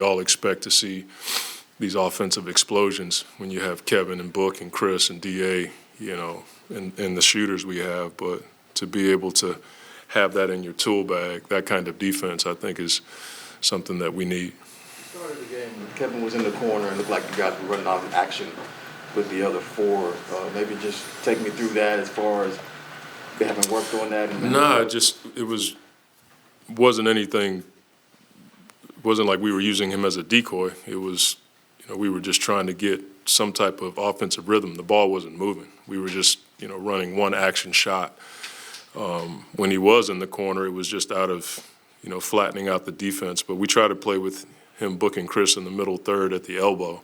all expect to see these offensive explosions when you have Kevin and Book and Chris and DA, and the shooters we have. But to be able to have that in your tool bag, that kind of defense, I think is something that we need. Started the game, Kevin was in the corner and looked like you guys were running out of action with the other four. Maybe just take me through that as far as they haven't worked on that. Nah, it wasn't like we were using him as a decoy. It was, we were just trying to get some type of offensive rhythm. The ball wasn't moving. We were just, running one action shot. When he was in the corner, it was just out of, flattening out the defense. But we try to play with him, Book and Chris in the middle third at the elbow.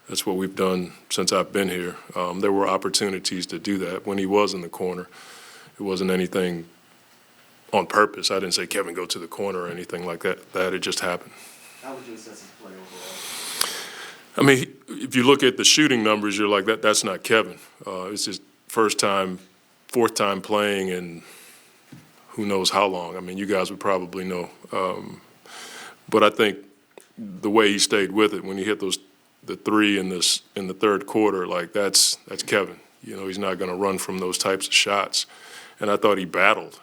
That's what we've done since I've been here. There were opportunities to do that. When he was in the corner, it wasn't anything on purpose. I didn't say, Kevin, go to the corner or anything like that. It just happened. How would you assess his play overall? I mean, if you look at the shooting numbers, you're like, that's not Kevin. It's his fourth time playing in who knows how long. I mean, you guys would probably know. But I think the way he stayed with it, when he hit the three in the third quarter, like that's Kevin. He's not going to run from those types of shots. And I thought he battled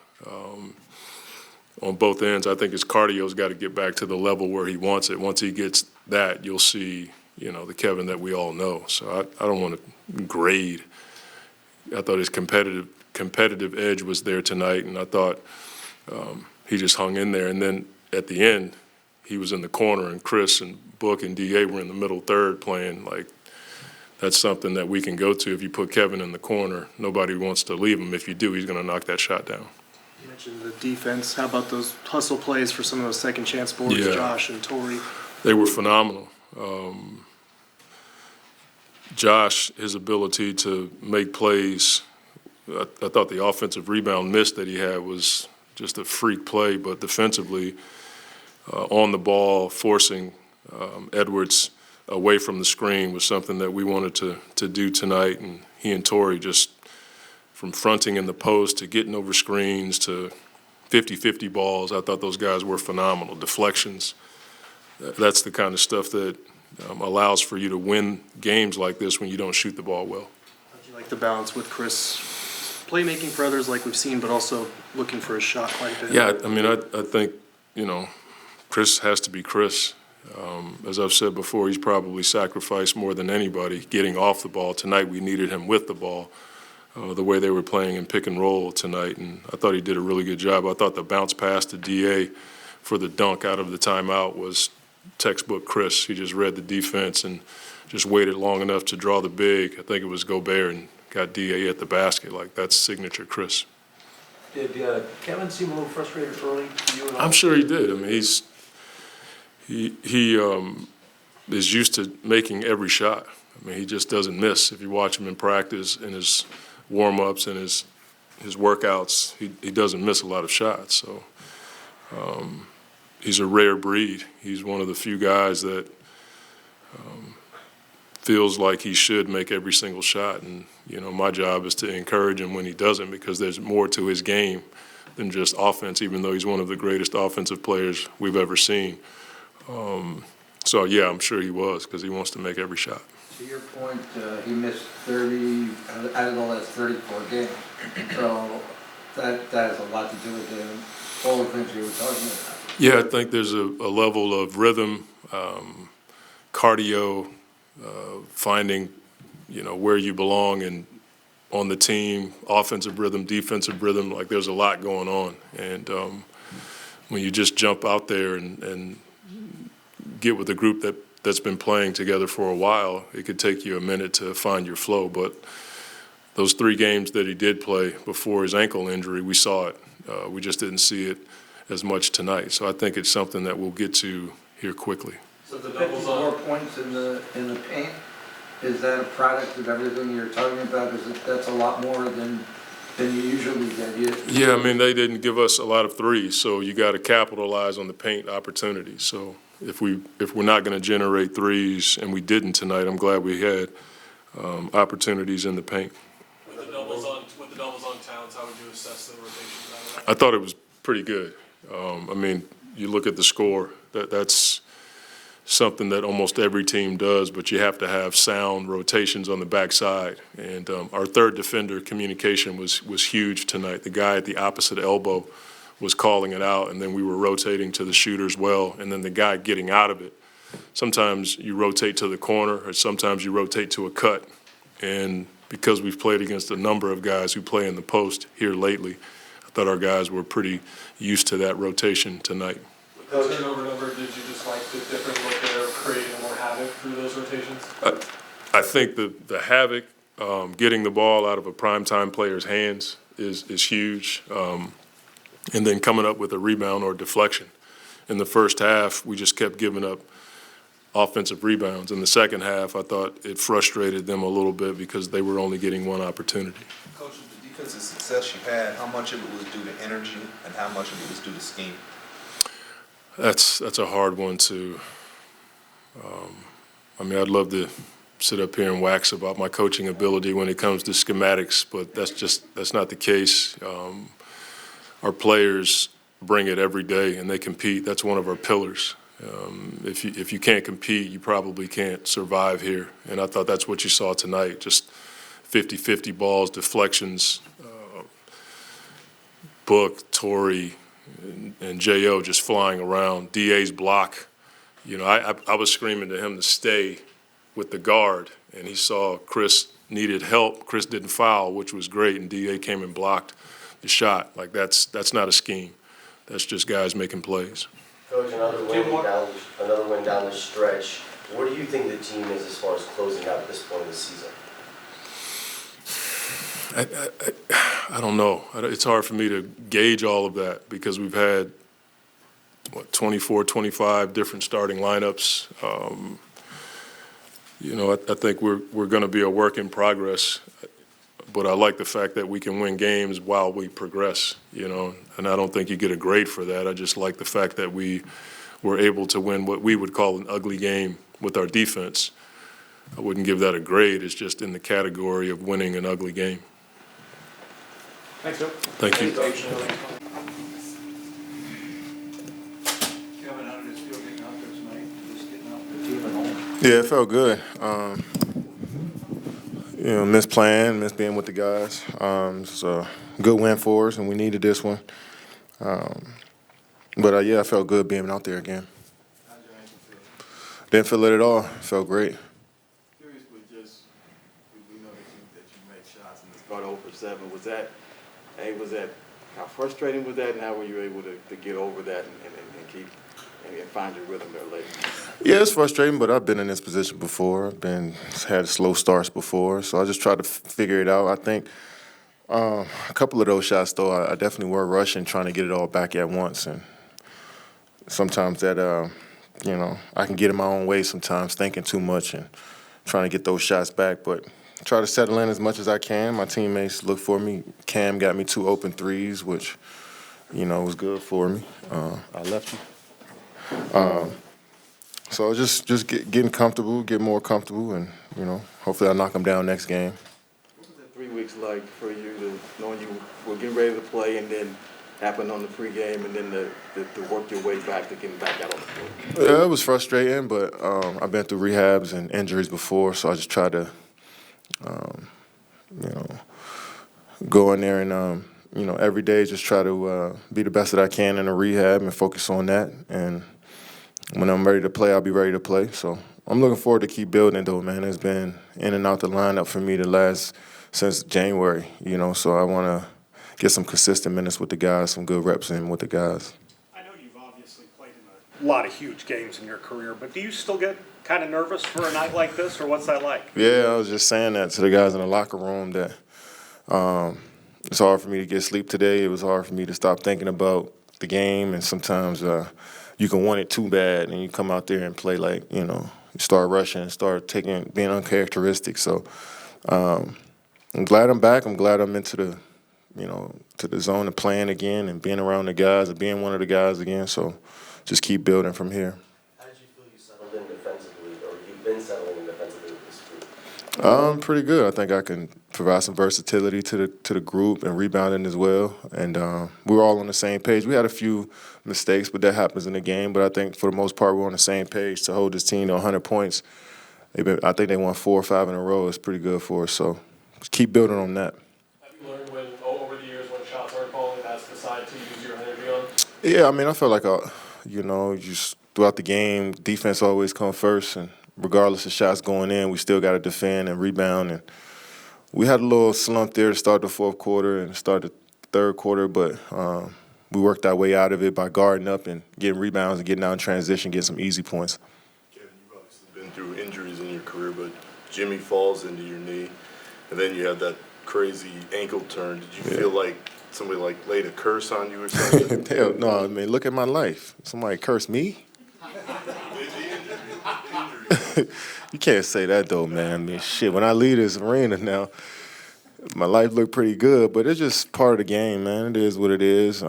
on both ends. I think his cardio's got to get back to the level where he wants it. Once he gets that, you'll see, the Kevin that we all know. So I don't want to grade. I thought his competitive edge was there tonight, and I thought he just hung in there. And then at the end, he was in the corner, and Chris and Book and DA were in the middle third playing. Like, that's something that we can go to. If you put Kevin in the corner, nobody wants to leave him. If you do, he's going to knock that shot down. You mentioned the defense. How about those hustle plays for some of those second chance boards, Yeah. Josh and Torrey? They were phenomenal. Josh, his ability to make plays, I thought the offensive rebound miss that he had was just a freak play, but defensively, on the ball, forcing Edwards away from the screen was something that we wanted to do tonight. And he and Torrey, just from fronting in the post to getting over screens to 50-50 balls, I thought those guys were phenomenal. Deflections, that's the kind of stuff that allows for you to win games like this when you don't shoot the ball well. How'd you like the balance with Chris playmaking for others like we've seen, but also looking for a shot quite a bit? Yeah, I mean, I think, Chris has to be Chris. As I've said before, he's probably sacrificed more than anybody getting off the ball. Tonight we needed him with the ball, the way they were playing in pick and roll tonight, and I thought he did a really good job. I thought the bounce pass to DA for the dunk out of the timeout was textbook Chris. He just read the defense and just waited long enough to draw the big. I think it was Gobert, and got DA at the basket. Like, that's signature Chris. Did Kevin seem a little frustrated early to you at all? I'm sure he did. I mean, he is used to making every shot. I mean, he just doesn't miss. If you watch him in practice, in his warm-ups and his workouts, he doesn't miss a lot of shots. So he's a rare breed. He's one of the few guys that feels like he should make every single shot. And, my job is to encourage him when he doesn't, because there's more to his game than just offense, even though he's one of the greatest offensive players we've ever seen. So, yeah, I'm sure he was, because he wants to make every shot. To your point, he missed 30 out of the last 34 games. So that has a lot to do with all the things you were talking about. Yeah, I think there's a level of rhythm, cardio, finding, where you belong and on the team, offensive rhythm, defensive rhythm. Like, there's a lot going on. And when you just jump out there and get with a group that's been playing together for a while, it could take you a minute to find your flow. But those 3 games that he did play before his ankle injury, we saw it. We just didn't see it as much tonight. So I think it's something that we'll get to here quickly. So the 54 points in the paint, is that a product of everything you're talking about? That's a lot more than you usually get? Yeah, I mean, they didn't give us a lot of threes, so you got to capitalize on the paint opportunities. So if we're not going to generate threes, and we didn't tonight, I'm glad we had opportunities in the paint. With the doubles on Towns, how would you assess the rotation? I thought it was pretty good. I mean, you look at the score. That's something that almost every team does, but you have to have sound rotations on the backside. And our third defender communication was huge tonight. The guy at the opposite elbow was calling it out, and then we were rotating to the shooters well, and then the guy getting out of it. Sometimes you rotate to the corner, or sometimes you rotate to a cut. And because we've played against a number of guys who play in the post here lately, I thought our guys were pretty used to that rotation tonight. With the turnover number, did you just like the different look there of creating more havoc through those rotations? I think the havoc, getting the ball out of a primetime player's hands is huge. And then coming up with a rebound or deflection. In the first half, we just kept giving up offensive rebounds. In the second half, I thought it frustrated them a little bit because they were only getting one opportunity. Coach, the defensive success you had, how much of it was due to energy and how much of it was due to scheme? That's a hard one to. I'd love to sit up here and wax about my coaching ability when it comes to schematics, but that's not the case. Our players bring it every day and they compete. That's one of our pillars. If you can't compete, you probably can't survive here. And I thought that's what you saw tonight, just 50-50 balls, deflections. Book, Torrey, and J.O. just flying around. D.A.'s block. I was screaming to him to stay with the guard, and he saw Chris needed help. Chris didn't foul, which was great, and D.A. came and blocked the shot. Like, that's not a scheme. That's just guys making plays. Coach, another win down the stretch. Where do you think the team is as far as closing out at this point of the season? I don't know. It's hard for me to gauge all of that because we've had, 24, 25 different starting lineups. I think we're going to be a work in progress, but I like the fact that we can win games while we progress, and I don't think you get a grade for that. I just like the fact that we were able to win what we would call an ugly game with our defense. I wouldn't give that a grade. It's just in the category of winning an ugly game. Thanks, Joe. Thank you. Thanks, Coach. Kevin, how did it feel getting out there tonight? Just getting out the team at home? Yeah, it felt good. Miss playing, miss being with the guys. It's a good win for us, and we needed this one. But I felt good being out there again. How'd your ankle feel? Didn't feel it at all. Felt great. Curious with we know that you make shots and it's about over 7. Was that how frustrating was that, and how were you able to get over that and keep and find your rhythm there later? Yeah, it's frustrating, but I've been in this position before. Had slow starts before, so I just tried to figure it out. I think a couple of those shots, though, I definitely were rushing, trying to get it all back at once, and sometimes that, I can get in my own way sometimes, thinking too much and trying to get those shots back, but try to settle in as much as I can. My teammates look for me. Cam got me 2 open threes, which, was good for me. I left you. So just getting comfortable, get more comfortable, and, hopefully I'll knock them down next game. What was that 3 weeks like for you, knowing you were getting ready to play and then happened on the pregame and then to work your way back to getting back out on the floor? Yeah, it was frustrating, but I've been through rehabs and injuries before, so I just tried to, go in there and, every day just try to be the best that I can in a rehab and focus on that. And when I'm ready to play, I'll be ready to play. So I'm looking forward to keep building, though, man. It's been in and out the lineup for me since January, so I want to get some consistent minutes with the guys, some good reps in with the guys. I know you've obviously played in a lot of huge games in your career, but do you still get kind of nervous for a night like this, or what's that like? Yeah, I was just saying that to the guys in the locker room that it's hard for me to get sleep today. It was hard for me to stop thinking about the game, and sometimes you can want it too bad, and you come out there and play like, you start rushing, being uncharacteristic. So I'm glad I'm back. I'm glad I'm into the to the zone and playing again and being around the guys and being one of the guys again. So just keep building from here. How did you feel you settled in defensively, or you've been settling in defensively with this group? Pretty good. I think I can provide some versatility to the group and rebounding as well. And we were all on the same page. We had a few mistakes, but that happens in the game. But I think for the most part, we're on the same page to hold this team to 100 points. I think they won 4 or 5 in a row. It's pretty good for us. So just keep building on that. Have you learned over the years when shots aren't falling, that's the side to use your energy on? Yeah, I mean, I feel like, just throughout the game, defense always comes first. And regardless of shots going in, we still got to defend and rebound. And we had a little slump there to start the fourth quarter and start the third quarter, but we worked our way out of it by guarding up and getting rebounds and getting out in transition, getting some easy points. Kevin, you've obviously been through injuries in your career, but Jimmy falls into your knee, and then you have that crazy ankle turn. Did you feel like somebody laid a curse on you or something? Hell no, I mean, look at my life. Somebody cursed me? You can't say that though, man. I mean, shit, when I leave this arena now, my life looked pretty good, but it's just part of the game, man. It is what it is.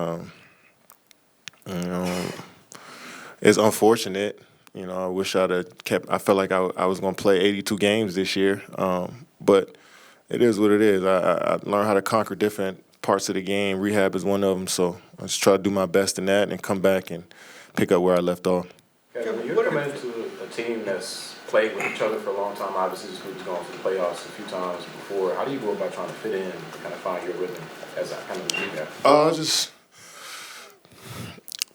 It's unfortunate. I wish I'd have kept. I felt like I was going to play 82 games this year, but it is what it is. I learned how to conquer different parts of the game. Rehab is one of them, so I just try to do my best in that and come back and pick up where I left off. Kevin, when you come into a team that's played with each other for a long time, obviously this group's gone to the playoffs a few times before. How do you go about trying to fit in and kind of find your rhythm as a kind of a leader? Just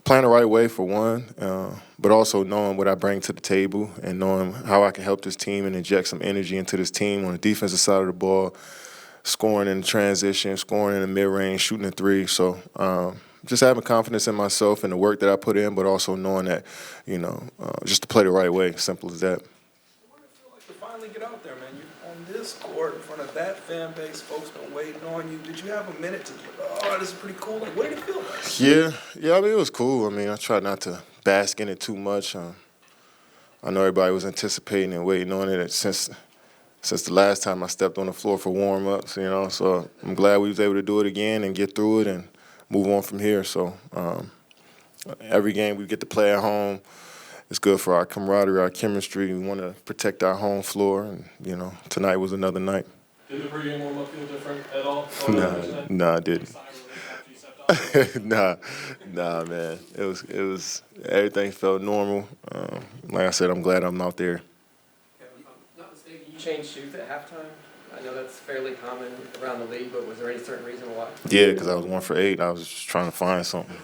playing the right way for one, but also knowing what I bring to the table and knowing how I can help this team and inject some energy into this team on the defensive side of the ball, scoring in transition, scoring in the mid-range, shooting a three. So just having confidence in myself and the work that I put in, but also knowing that, just to play the right way, simple as that. What did it feel like to finally get out there, man? You're on this court in front of that fan base, folks been waiting on you. Did you have a minute to, this is pretty cool? Like, what did it feel like? Yeah, I mean, it was cool. I mean, I tried not to bask in it too much. I know everybody was anticipating and waiting on it since the last time I stepped on the floor for warm-ups, so I'm glad we was able to do it again and get through it and move on from here. So every game we get to play at home, it's good for our camaraderie, our chemistry. We want to protect our home floor, and, tonight was another night. Did the pregame warm-up feel different at all? Nah, I didn't. Nah, man. It was everything felt normal. Like I said, I'm glad I'm out there. Kevin, if I'm not mistaken, you changed shoes at halftime. I know that's fairly common around the league, but was there any certain reason why? Yeah, because I was 1 for 8. I was just trying to find something.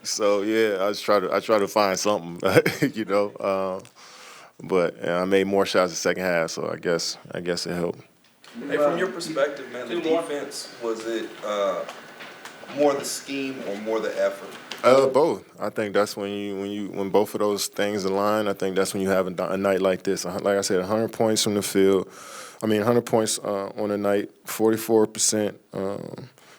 So yeah, I try to find something, but I made more shots the second half, so I guess it helped. Hey, from your perspective, man, the defense, was it more the scheme or more the effort? Both. I think that's when both of those things align. I think that's when you have a night like this. Like I said, 100 points from the field. 100 points on a night, 44%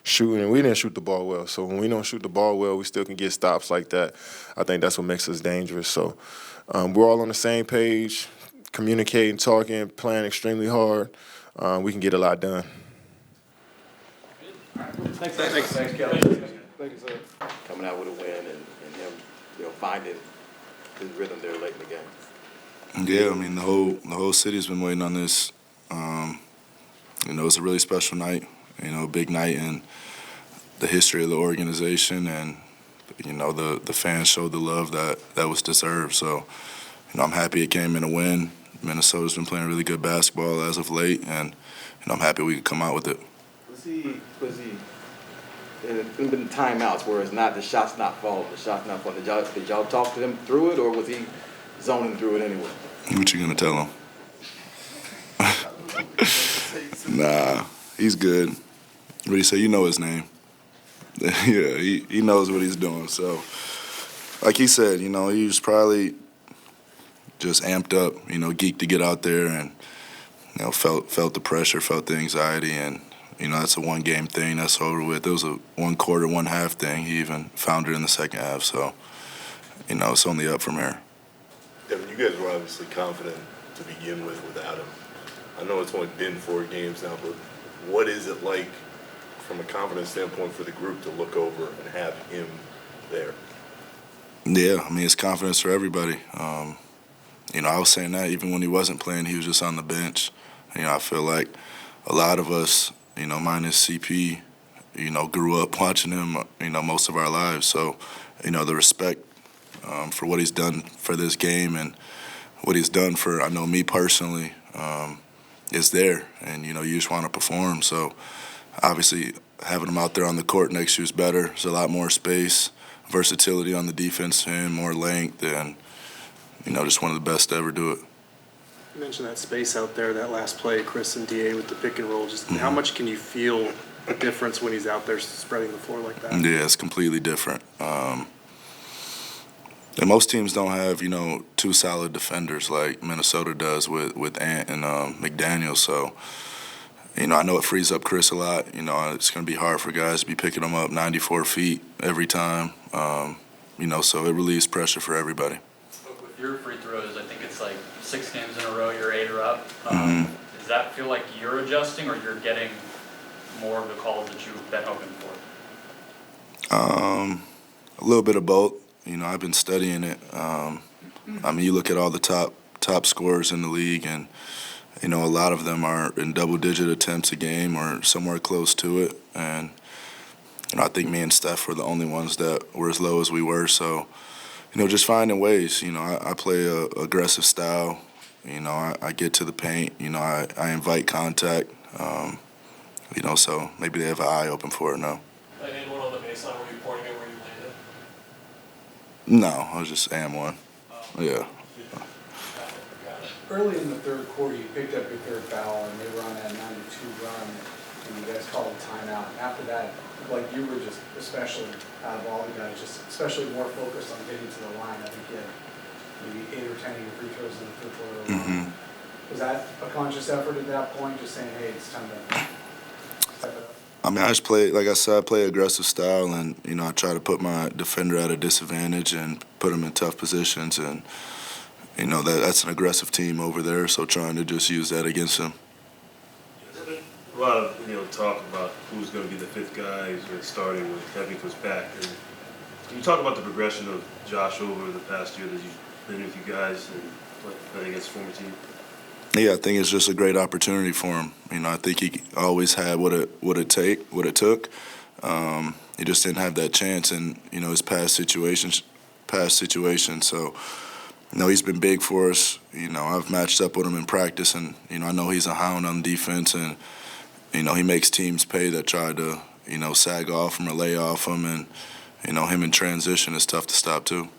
shooting, and we didn't shoot the ball well. So when we don't shoot the ball well, we still can get stops like that. I think that's what makes us dangerous. So we're all on the same page, communicating, talking, playing extremely hard. We can get a lot done. Thanks, Kevin. Thank you, sir. Coming out with a win and him, finding his rhythm there late in the game. Yeah, the whole city's been waiting on this. It's a really special night, a big night in the history of the organization, and the fans showed the love that was deserved. So, I'm happy it came in a win. Minnesota's been playing really good basketball as of late, and I'm happy we could come out with it. Was he? There's been timeouts where it's not the shot's not falling. Did y'all talk to him through it, or was he zoning through it anyway? What you gonna tell him? Nah, he's good. What do you say? You know his name. Yeah, he knows what he's doing. So, like he said, he was probably just amped up, geeked to get out there, and felt the pressure, felt the anxiety, and that's a one-game thing. That's over with. It was a one-quarter, one-half thing. He even found it in the second half. So, it's only up from here. Devin, you guys were obviously confident to begin with without him. I know it's only been 4 games now, but what is it like from a confidence standpoint for the group to look over and have him there? Yeah, it's confidence for everybody. I was saying that even when he wasn't playing, he was just on the bench. I feel like a lot of us, minus CP, grew up watching him, most of our lives. So, the respect for what he's done for this game and what he's done for, I know me personally, is there. And, you just want to perform. So, obviously, having him out there on the court next year is better. There's a lot more space, versatility on the defense end, more length, and, just one of the best to ever do it. You mentioned that space out there, that last play, Chris and DA with the pick and roll. Just how much can you feel the difference when he's out there spreading the floor like that? Yeah, it's completely different. And most teams don't have, two solid defenders like Minnesota does with Ant and McDaniel. So, I know it frees up Chris a lot. It's going to be hard for guys to be picking him up 94 feet every time. So it relieves pressure for everybody. With your free throws, I think it's like 6 games in a row, you're 8 or up. Does that feel like you're adjusting or you're getting more of the calls that you've been hoping for? A little bit of both. I've been studying it. You look at all the top scorers in the league, and a lot of them are in double-digit attempts a game or somewhere close to it. And I think me and Steph were the only ones that were as low as we were. So, just finding ways. I play a aggressive style. I get to the paint. I invite contact. So maybe they have an eye open for it now. Anyone on the baseline, were you pointing at where you landed? No, I was just AM1. Yeah. Early in the third quarter, you picked up your third foul, and they were on that 9-2 run, and you guys called a timeout. After that, you were just especially, out of all the guys, just especially more focused on getting to the line. I think you had maybe 8 or 10 of your free throws in the third quarter. Mm-hmm. Was that a conscious effort at that point, just saying, hey, it's time to step it up? I just play, like I said, I play aggressive style, and, I try to put my defender at a disadvantage and put him in tough positions. And, that's an aggressive team over there, so trying to just use that against them. A lot of talk about who's going to be the 5th guy, starting with Covington's back. And can you talk about the progression of Josh over the past year that you've been with you guys and playing against former team? Yeah, I think it's just a great opportunity for him. I think he always had what it took. He just didn't have that chance in his past situations. So, he's been big for us. I've matched up with him in practice, and I know he's a hound on defense, and he makes teams pay that try to sag off him or lay off him, and him in transition is tough to stop too.